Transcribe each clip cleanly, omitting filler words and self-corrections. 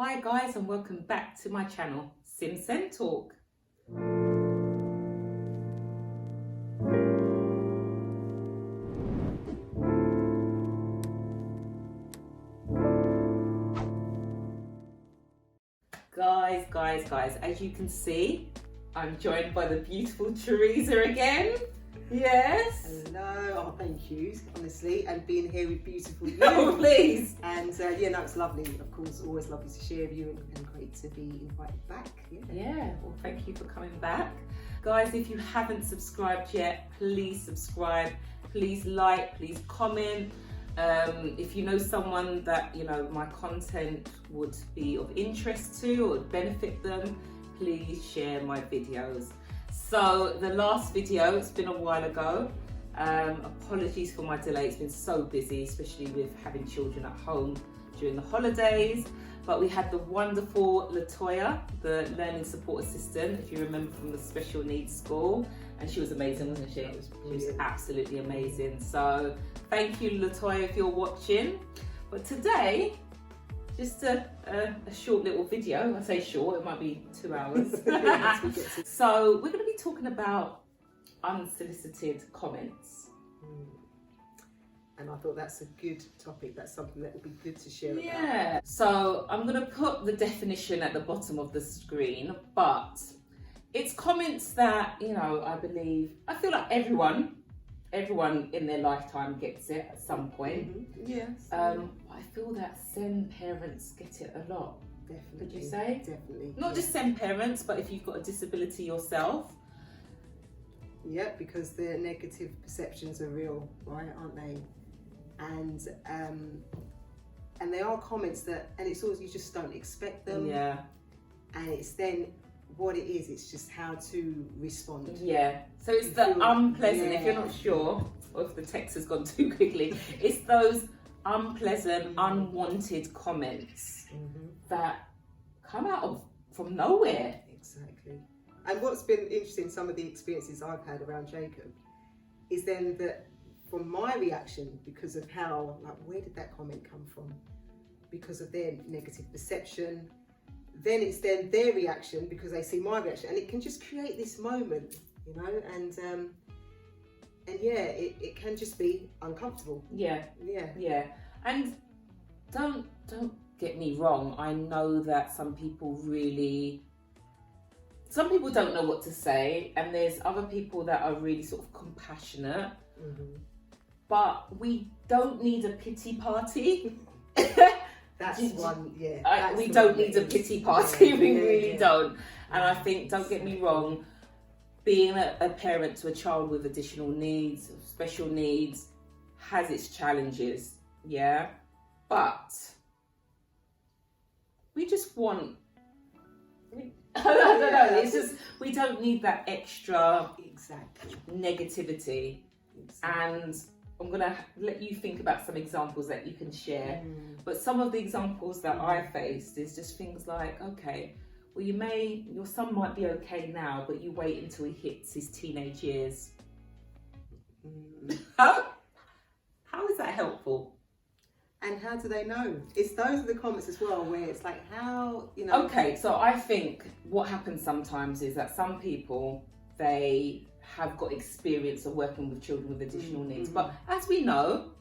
Hi guys, and welcome back to my channel, Sim Talk. Guys, as you can see, I'm joined by the beautiful Teresa again. Yes. Hello. Oh, thank you, honestly, and being here with beautiful you. Oh, please. And it's lovely. Of course, always lovely to share with you, and great to be invited back. Yeah. Well, thank you for coming back, guys. If you haven't subscribed yet, please subscribe. Please like. Please comment. If you know someone that my content would be of interest to or would benefit them, please share my videos. So the last video, it's been a while ago. Apologies for my delay. It's been so busy, especially with having children at home during the holidays. But we had the wonderful Latoya, the learning support assistant, if you remember, from the special needs school. And she was amazing, wasn't she? She was absolutely amazing. So thank you, Latoya, if you're watching. But today, just a short little video. I say short, it might be 2 hours. So we're going to be talking about unsolicited comments. And I thought that's a good topic. That's something that would be good to share about. Yeah. So I'm going to put the definition at the bottom of the screen, but it's comments that, I feel like everyone in their lifetime gets it at some point. Yes. I feel that SEN parents get it a lot. Definitely. Would you say? Definitely. Not just SEN parents, but if you've got a disability yourself. Yeah, because the negative perceptions are real, right? Aren't they? And they are comments that, and it's always, you just don't expect them. Yeah. And it's then what it is, it's just how to respond. Yeah. So it's the unpleasant, if you're not sure, or if the text has gone too quickly, it's those unpleasant, unwanted comments that come out from nowhere. Exactly. And what's been interesting, some of the experiences I've had around Jacob, is then that from my reaction, because of how, where did that comment come from? Because of their negative perception. Then it's then their reaction because they see my reaction, and it can just create this moment, and it can just be uncomfortable. Yeah. And don't get me wrong. I know that some people don't know what to say, and there's other people that are really sort of compassionate. But we don't need a pity party. That's one, yeah. We don't need a pity party, we really don't. And I think, don't get me wrong, being a parent to a child with additional needs, special needs, has its challenges, yeah? But we just want, I don't know, it's just, we don't need that extra negativity. And I'm going to let you think about some examples that you can share. But some of the examples that I faced is just things like, okay, well, your son might be okay now, but you wait until he hits his teenage years. How is that helpful? And how do they know? Those are the comments as well, where it's like, how, Okay, so I think what happens sometimes is that some people, they have got experience of working with children with additional needs. But as we know,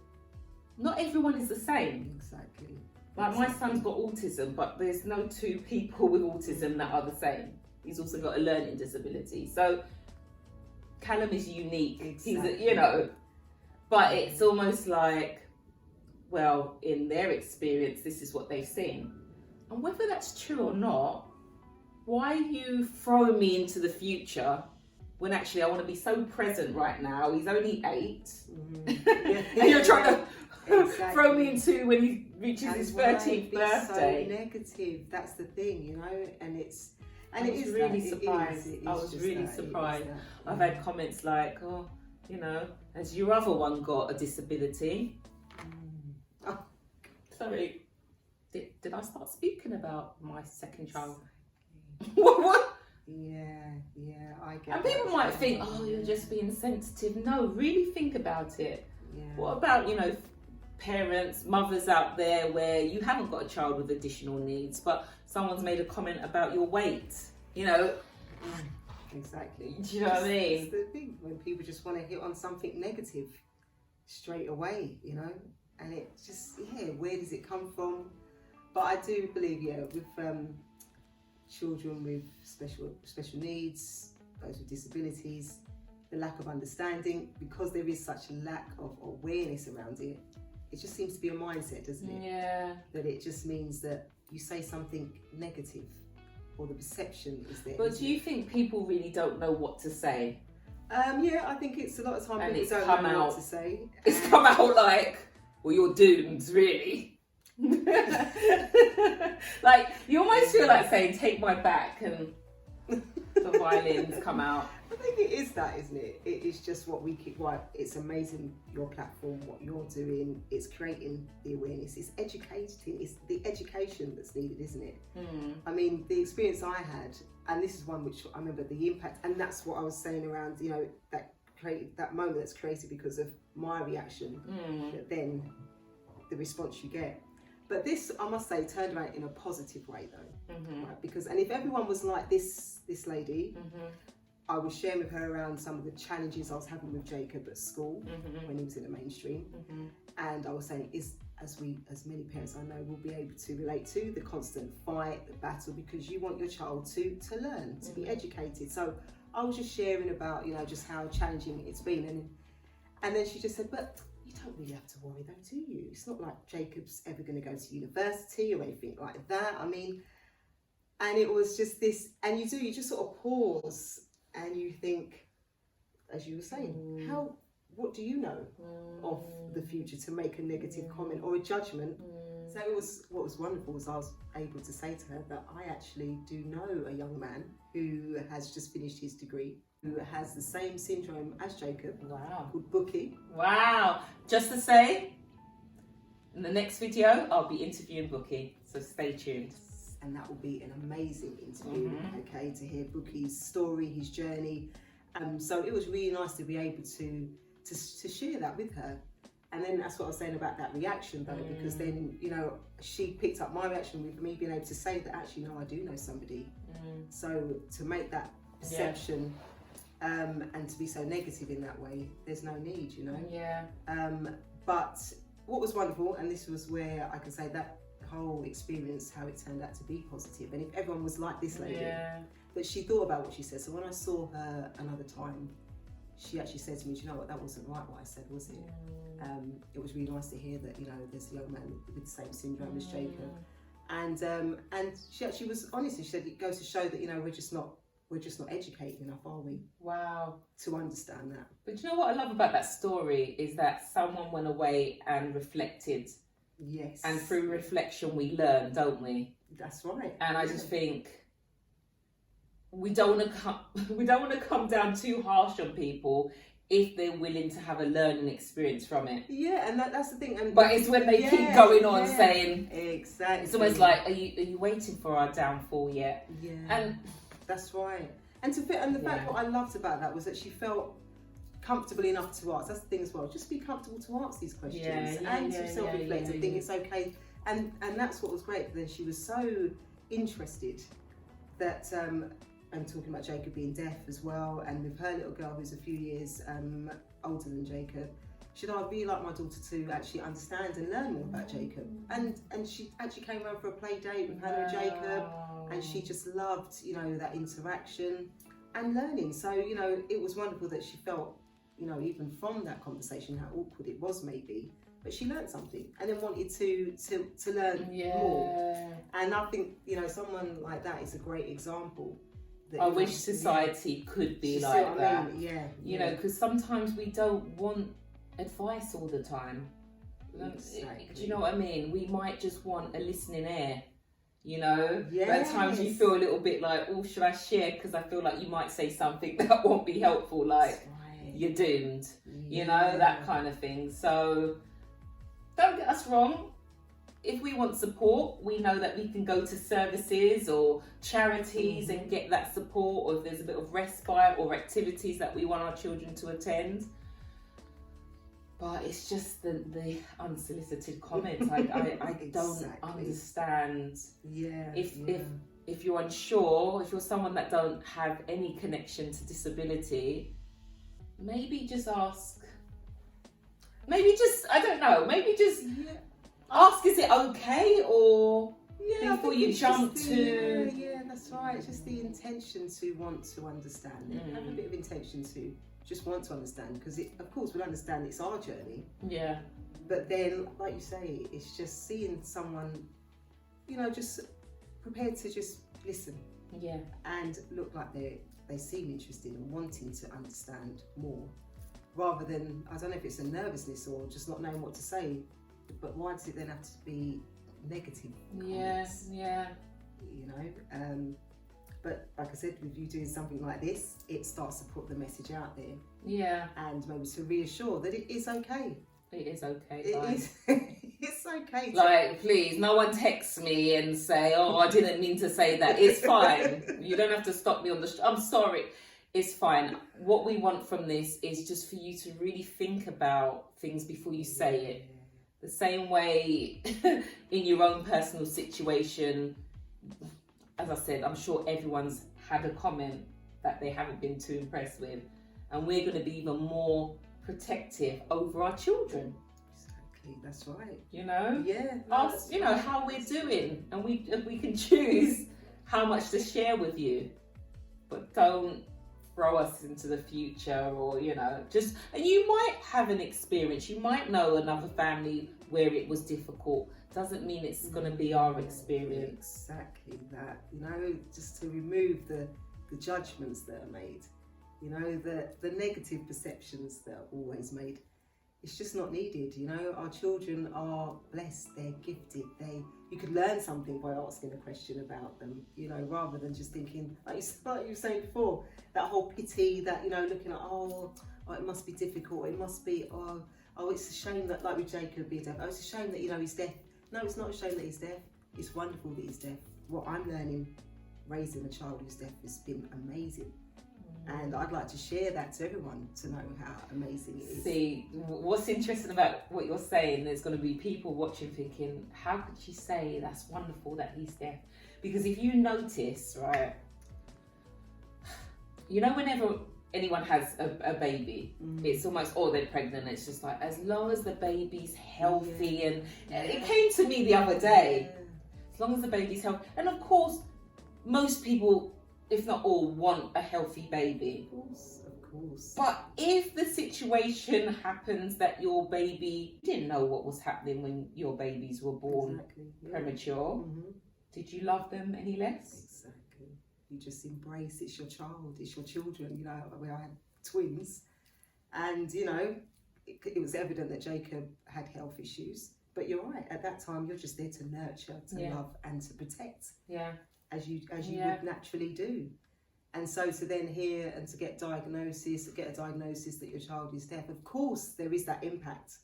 not everyone is the same. Exactly. Like my son's got autism, but there's no two people with autism that are the same. He's also got a learning disability. So Callum is unique. Exactly. He's but it's almost like, well, in their experience, this is what they've seen. And whether that's true or not, why are you throwing me into the future when actually I want to be so present right now? He's only 8. And you're trying to throw me into when he reaches his 13th birthday. So negative, that's the thing, and it's... And I was really surprised. I was really surprised. I've had comments like, oh, has your other one got a disability? Oh, sorry. Did I start speaking about my second child? What? Yeah, I get it. And people might think, oh, you're just being sensitive. No, really think about it. Yeah. What about, parents, mothers out there where you haven't got a child with additional needs, but someone's made a comment about your weight, you know. Exactly. Do you know what I mean? It's the thing, when people just want to hit on something negative straight away, you know, and it just, where does it come from? But I do believe, with children with special needs, those with disabilities, the lack of understanding, because there is such a lack of awareness around it, it just seems to be a mindset, doesn't it? Yeah. That it just means that you say something negative, or the perception is there. But do you think people really don't know what to say? Yeah, I think it's a lot of time And people it's don't come know out. what to say. It's come out like, well, you're doomed, really. Like, you almost feel like saying, take my back, and the violins come out. I think it is that, isn't it? It is just what we keep. Why it's amazing, your platform, what you're doing. It's creating the awareness. It's educating. It's the education that's needed, isn't it? I mean, the experience I had, and this is one which I remember the impact, and that's what I was saying around, you know, that moment that's created because of my reaction. That then the response you get. But this, I must say, turned around in a positive way, though, right? Because, and if everyone was like this lady, I was sharing with her around some of the challenges I was having with Jacob at school when he was in the mainstream, and I was saying, as many parents I know will be able to relate to, the constant fight, the battle, because you want your child to learn, to be educated. So I was just sharing about, you know, just how challenging it's been, and then she just said, but you don't really have to worry though, do you? It's not like Jacob's ever going to go to university or anything like that. I mean, and it was just this, and you just sort of pause and you think, as you were saying, what do you know of the future to make a negative comment or a judgment? So what was wonderful was I was able to say to her that I actually do know a young man who has just finished his degree, who has the same syndrome as Jacob. Wow. Called Bookie. Wow. Just to say, in the next video, I'll be interviewing Bookie, so stay tuned. And that will be an amazing interview, okay, to hear Bookie's story, his journey. So it was really nice to be able to share that with her. And then that's what I was saying about that reaction, though, because then, you know, she picked up my reaction with me being able to say that actually, no, I do know somebody. So to make that perception and to be so negative in that way, there's no need, you know. Yeah. But what was wonderful, and this was where I can say that whole experience, how it turned out to be positive, and if everyone was like this lady, but she thought about what she said. So when I saw her another time, she actually said to me, do you know what, that wasn't right what I said, was it? It was really nice to hear that, you know, there's a young man with the same syndrome as Jacob, and she actually was honest, and she said it goes to show that, you know, we're just not educated enough, are we? Wow. To understand that. But you know what I love about that story is that someone went away and reflected. Yes. And through reflection we learn, don't we? That's right. And I just think we don't want to come down too harsh on people if they're willing to have a learning experience from it. Yeah, and that's the thing. And but it's when they keep going on saying, exactly. It's almost like, are you waiting for our downfall yet? Yeah. And that's right. And the fact what I loved about that was that she felt comfortable enough to ask. That's the thing as well. Just be comfortable to ask these questions and to self-reflect and think it's okay. And that's what was great. Then she was so interested that and talking about Jacob being deaf as well, and with her little girl who's a few years older than Jacob, she said, I'd really like my daughter to actually understand and learn more about Jacob. And she actually came around for a play date with Hannah and Jacob, and she just loved, you know, that interaction and learning. So, you know, it was wonderful that she felt, you know, even from that conversation, how awkward it was maybe, but she learned something and then wanted to learn more. And I think, you know, someone like that is a great example. I wish society could be like that. I mean? You know, because sometimes we don't want advice all the time. Exactly. Do you know what I mean? We might just want a listening ear, you know? Yes. But at times you feel a little bit like, oh, should I share? Because I feel like you might say something that won't be helpful, like you're doomed, you know, that kind of thing. So don't get us wrong. If we want support, we know that we can go to services or charities and get that support, or if there's a bit of respite or activities that we want our children to attend. But it's just the unsolicited comments. I don't understand. Yeah. If you're unsure, if you're someone that don't have any connection to disability, maybe just ask. Maybe just, I don't know, maybe just ask, is it okay? Or before you jump to... Yeah, that's right. It's just the intention to want to understand. Have a bit of intention to just want to understand. Because, of course, we'll understand it's our journey. Yeah. But then, like you say, it's just seeing someone, just prepared to just listen. Yeah. And look like they seem interested and wanting to understand more. Rather than, I don't know if it's a nervousness or just not knowing what to say, but why does it then have to be negative comments? Yeah. But like I said, with you doing something like this, it starts to put the message out there. Yeah. And maybe to reassure that it is okay. It is okay. It is. It's okay. Like, please, no one texts me and say, oh, I didn't mean to say that. It's fine. You don't have to stop me on the I'm sorry. It's fine. What we want from this is just for you to really think about things before you say it. The same way in your own personal situation, as I said, I'm sure everyone's had a comment that they haven't been too impressed with. And we're going to be even more protective over our children. Exactly, that's right. Yeah. No, ask, how we're doing. And we can choose how much to share with you. But don't throw us into the future, or and you might have an experience, you might know another family where it was difficult. Doesn't mean it's going to be our experience. Exactly that. Just to remove the judgments that are made, the negative perceptions that are always made. It's just not needed. Our children are blessed, they're gifted, you could learn something by asking a question about them, rather than just thinking, like you were saying before, that whole pity, that, looking at, oh, it must be difficult, it must be, oh, it's a shame that, like with Jacob being deaf, it's a shame that, he's deaf. No, it's not a shame that he's deaf. It's wonderful that he's deaf. What I'm learning, raising a child who's deaf, has been amazing. And I'd like to share that to everyone to know how amazing it is. See, what's interesting about what you're saying, there's going to be people watching thinking, how could she say that's wonderful that he's deaf? Because if you notice, right, whenever anyone has a baby, it's almost, they're pregnant, it's just like, as long as the baby's healthy, and it came to me the other day, as long as the baby's healthy, and of course, most people, if not all, want a healthy baby. Of course. But if the situation happens that your baby didn't know what was happening when your babies were born premature, did you love them any less? Exactly. You just embrace, it's your child, it's your children. I had twins, and it was evident that Jacob had health issues. But you're right, at that time you're just there to nurture, to love, and to protect. Yeah. As you would naturally do. And so to then hear and to get a diagnosis that your child is deaf, of course there is that impact.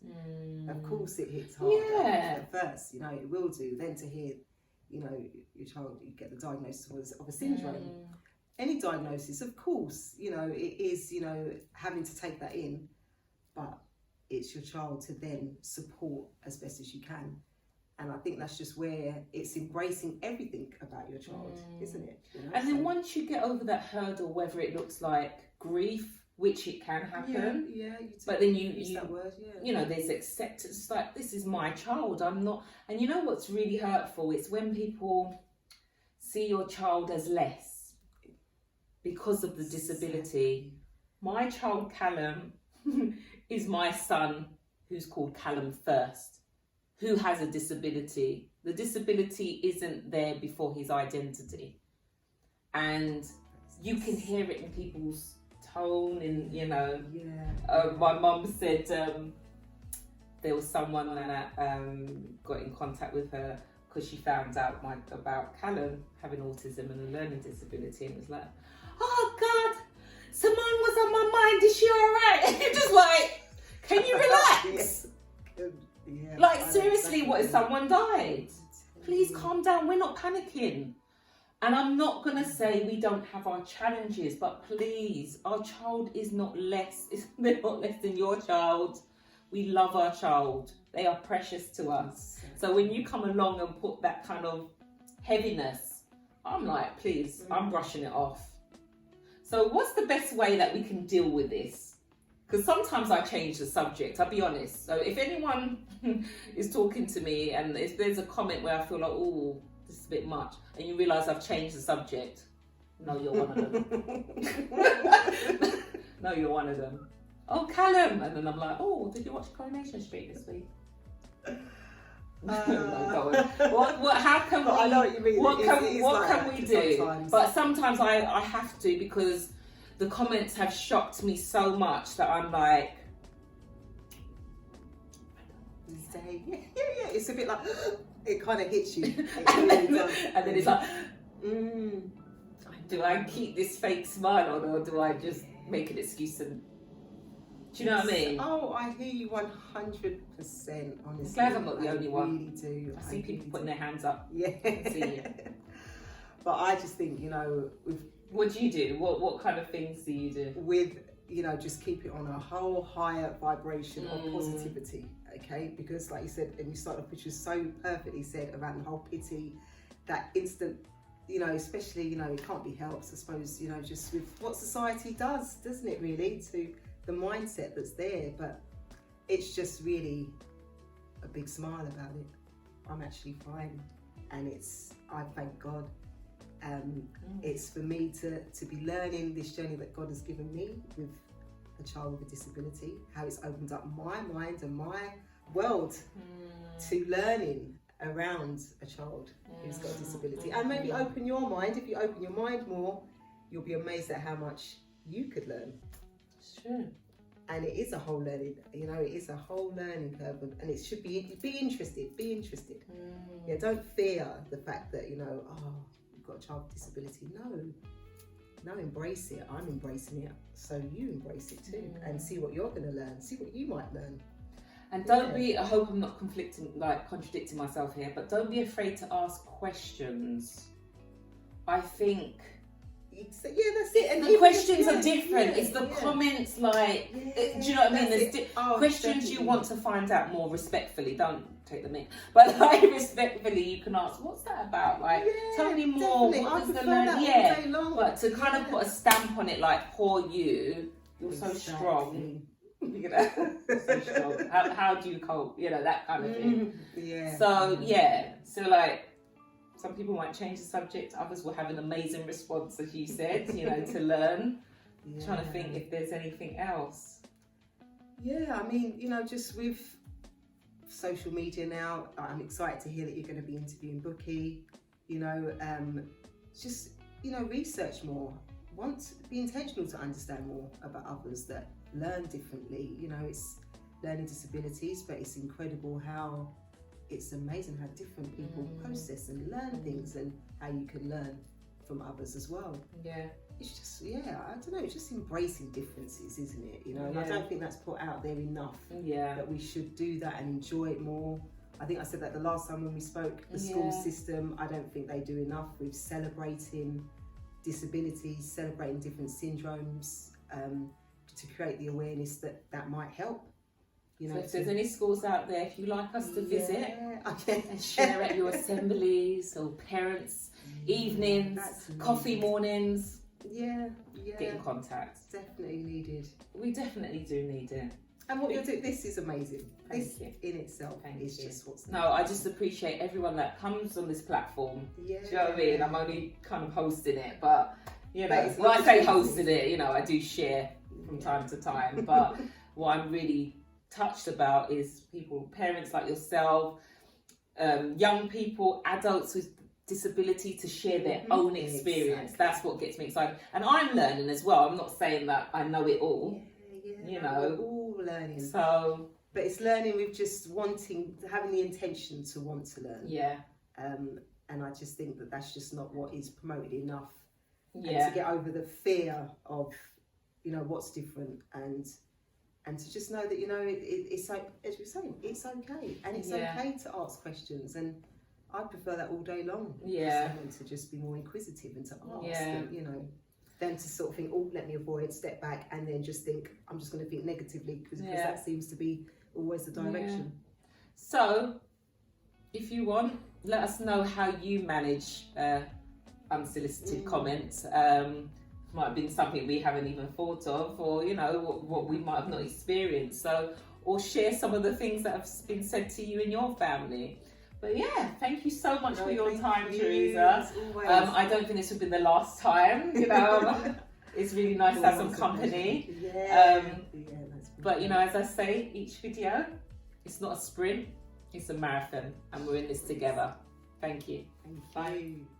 Of course it hits hard at first, it will do. Then to hear, your child, you get the diagnosis of a syndrome. Any diagnosis, of course, it is, having to take that in, but it's your child to then support as best as you can. And I think that's just where it's embracing everything about your child, isn't it? And then once you get over that hurdle, whether it looks like grief, which it can happen, but then you use that word, there's acceptance. It's like, this is my child. I'm not. And what's really hurtful? It's when people see your child as less because of the disability. My child Callum is my son, who's called Callum first, who has a disability. The disability isn't there before his identity. And you can hear it in people's tone, and my mum said there was someone that got in contact with her because she found out about Callum having autism and a learning disability, and it was like, oh God, Simone was on my mind, is she alright? And you're just like, can you relax? Seriously, what if someone died? Please calm down, we're not panicking. And I'm not going to say we don't have our challenges, but please, our child is not less, they're not less than your child. We love our child. They are precious to us. So when you come along and put that kind of heaviness, I'm like, please, I'm brushing it off. So what's the best way that we can deal with this? Because sometimes I change the subject, I'll be honest. So if anyone is talking to me and if there's a comment where I feel like, oh, this is a bit much, and you realise I've changed the subject, no, you're one of them. No, you're one of them. Oh, Callum. And then I'm like, oh, did you watch Coronation Street this week? No, go on. How can we, I know what you mean. What can we do? Sometimes. But sometimes I have to, because the comments have shocked me so much that I'm like, yeah. It's a bit like, it kind of hits you. And then it's like, do I keep this fake smile on, or do I just make an excuse and, do you know what I mean? Oh, I hear you 100%, honestly. I'm glad I'm not the only one. I really do. I see people putting their hands up. Yeah. I see you. But I just think, what do you do? What kind of things do you do? With, just keep it on a whole higher vibration of positivity, okay? Because like you said, and you started off, which was so perfectly said around the whole pity, that instant, especially, it can't be helped, I suppose, just with what society does, doesn't it really, to the mindset that's there. But it's just really a big smile about it. I'm actually fine, and I thank God. It's for me to be learning this journey that God has given me with a child with a disability, how it's opened up my mind and my world to learning around a child who's got a disability. And maybe open your mind. If you open your mind more, you'll be amazed at how much you could learn. It's true. And it is a whole learning, it is a whole learning curve, and it should be interested. Yeah, don't fear the fact that, you've got a child with disability. No, embrace it. I'm embracing it, so you embrace it too, and see what you're going to learn, see what you might learn. And don't be, I hope I'm not contradicting myself here, but don't be afraid to ask questions. I think, that's it. And the questions are different. It's the comments, do you know what I mean? There's questions definitely. You want to find out more respectfully. Don't take them in, but respectfully, you can ask, "What's that about?" Tell me more. Definitely. What does the learn? All day long. But to kind of put a stamp on it, like, "Poor you, you're so strong." So strong. How do you cope? That kind of thing. Yeah. So some people might change the subject, others will have an amazing response, as you said, to learn. Trying to think if there's anything else. Yeah, I mean, just with social media now, I'm excited to hear that you're going to be interviewing Bookie. Just research more. Be intentional to understand more about others that learn differently. It's learning disabilities, but it's incredible how it's amazing how different people process and learn things, and how you can learn from others as well. Yeah. It's just, I don't know, it's just embracing differences, isn't it? And I don't think that's put out there enough. Yeah. That we should do that and enjoy it more. I think I said that the last time when we spoke, the school system, I don't think they do enough with celebrating disabilities, celebrating different syndromes, to create the awareness that might help. So if there's any schools out there, if you like us to visit and share at your assemblies or parents' evenings, coffee mornings, get in contact. Definitely needed. We definitely do need it. And what you're doing, this is amazing. Thank you. In itself is just what's needed. No, I just appreciate everyone that comes on this platform. Yeah. Do you know what I mean? I'm only kind of hosting it, but when it's I not say easy. hosting it, I do share from time to time. But what I'm really touched about is parents like yourself, young people, adults with disability, to share their own experience. Exactly. That's what gets me excited, and I'm learning as well. I'm not saying that I know it all. We're all learning. So, but it's learning with just having the intention to want to learn. Yeah. And I just think that's just not what is promoted enough. Yeah. And to get over the fear of, what's different, and to just know that, it's like, as you're saying, it's okay. And it's okay to ask questions. And I prefer that all day long. Yeah. For someone to just be more inquisitive and to ask, and, than to sort of think, let me avoid, step back, and then just think, I'm just going to think negatively, because that seems to be always the direction. So, if you want, let us know how you manage unsolicited comments. Might have been something we haven't even thought of, or you know, what we might have not experienced. So, or share some of the things that have been said to you in your family. But yeah, thank you so much for your time, Teresa. I don't think this will be the last time. You know, it's really nice to have some company. But you know, as I say, each video, it's not a sprint, it's a marathon, and we're in this together. Thank you. Thank you. Bye.